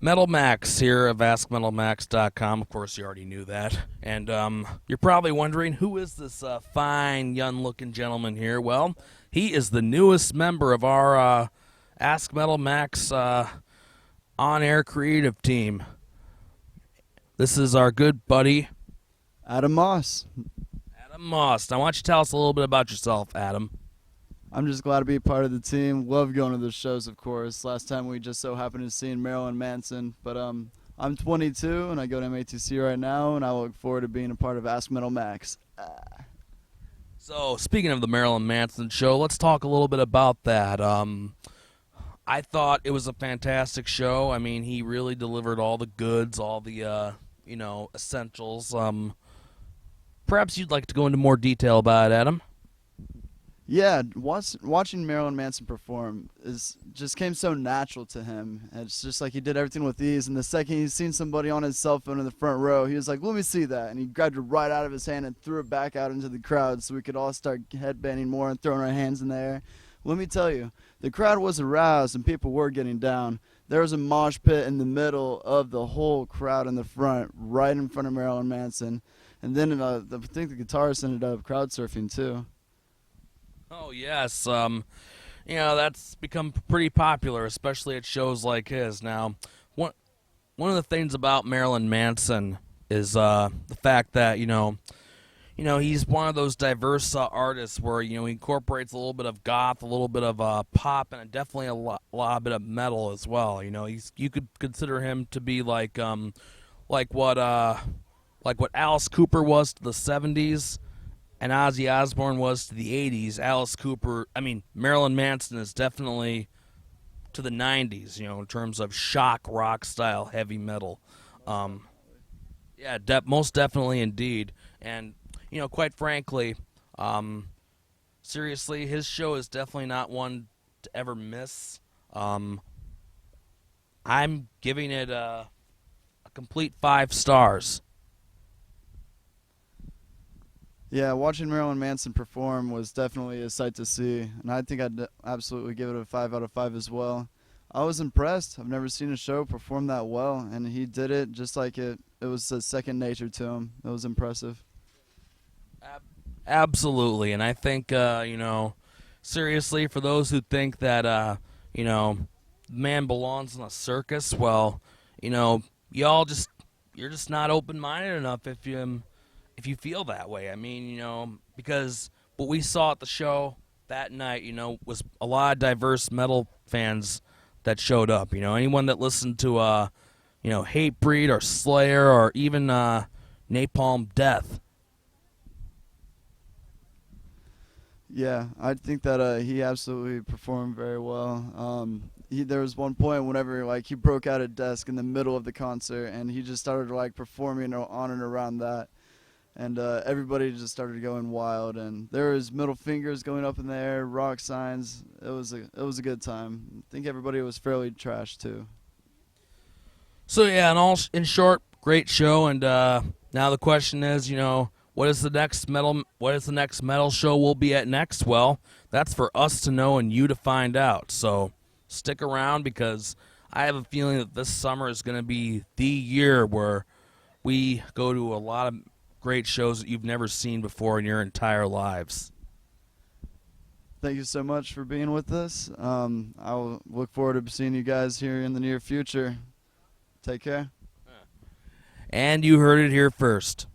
Metal Max here of AskMetalMax.com. Of course, you already knew that. And you're probably wondering, who is this fine, young-looking gentleman here? Well, he is the newest member of our Ask Metal Max on-air creative team. This is our good buddy, Adam Moss. Adam Moss. Now, why don't you tell us a little bit about yourself, Adam? I'm just glad to be a part of the team. Love going to the shows, of course. Last time we just so happened to see Marilyn Manson. But I'm 22, and I go to MATC right now, and I look forward to being a part of Ask Metal Max. So, speaking of the Marilyn Manson show, let's talk a little bit about that. I thought it was a fantastic show. I mean, he really delivered all the goods, all the, essentials. Perhaps you'd like to go into more detail about it, Adam? Yeah, watching Marilyn Manson perform just came so natural to him. And it's just like he did everything with ease. And the second he's seen somebody on his cell phone in the front row, he was like, "Let me see that." And he grabbed it right out of his hand and threw it back out into the crowd so we could all start headbanging more and throwing our hands in the air. Let me tell you, the crowd was aroused and people were getting down. There was a mosh pit in the middle of the whole crowd in the front, right in front of Marilyn Manson. And then I think the guitarist ended up crowd surfing too. Oh, yes. That's become pretty popular, especially at shows like his. Now, one of the things about Marilyn Manson is the fact that, he's one of those diverse artists where, he incorporates a little bit of goth, a little bit of pop, and definitely a lot bit of metal as well. You could consider him to be like what Alice Cooper was to the 70s. And Ozzy Osbourne was to the 80s. Marilyn Manson is definitely to the 90s, in terms of shock rock style heavy metal. Most definitely indeed. And, quite frankly, seriously, his show is definitely not one to ever miss. I'm giving it a complete 5 stars. Yeah, watching Marilyn Manson perform was definitely a sight to see, and I think I'd absolutely give it a 5 out of 5 as well. I was impressed. I've never seen a show perform that well, and he did it just like it was a second nature to him. It was impressive. Absolutely, and I think, seriously, for those who think that, man belongs in a circus, well, you're just not open-minded enough if you feel that way. I mean, because what we saw at the show that night, was a lot of diverse metal fans that showed up. Anyone that listened to, Hatebreed or Slayer or even Napalm Death. Yeah, I think that he absolutely performed very well. There was one point whenever he broke out a desk in the middle of the concert, and he just started performing on and around that. And everybody just started going wild, and there was middle fingers going up in the air, rock signs. It was a good time. I think everybody was fairly trashed too. So yeah, in short, great show. And now the question is, what is the next metal show we'll be at next? Well, that's for us to know and you to find out. So stick around, because I have a feeling that this summer is going to be the year where we go to a lot of great shows that you've never seen before in your entire lives. Thank you so much for being with us. I'll look forward to seeing you guys here in the near future. Take care. And you heard it here first.